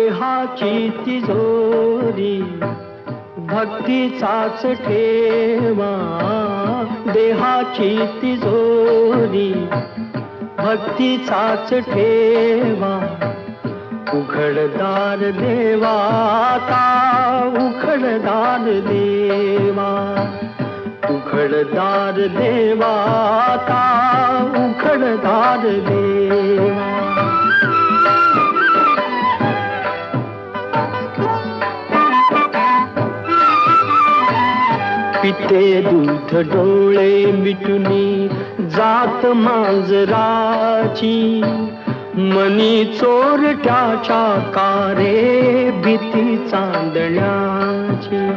देहाची तिजोरी भक्तीचाच ठेवा, देहाची तिजोरी भक्तीचाच ठेवा. उघडदार देवा आता उघडदार देवा, उघडदार देवा आता उघडदार देवा. पिते दूध डोळे मिटुनी जात मांजराची, मनी चोरट्याच्या कारे भीती चांदण्याची.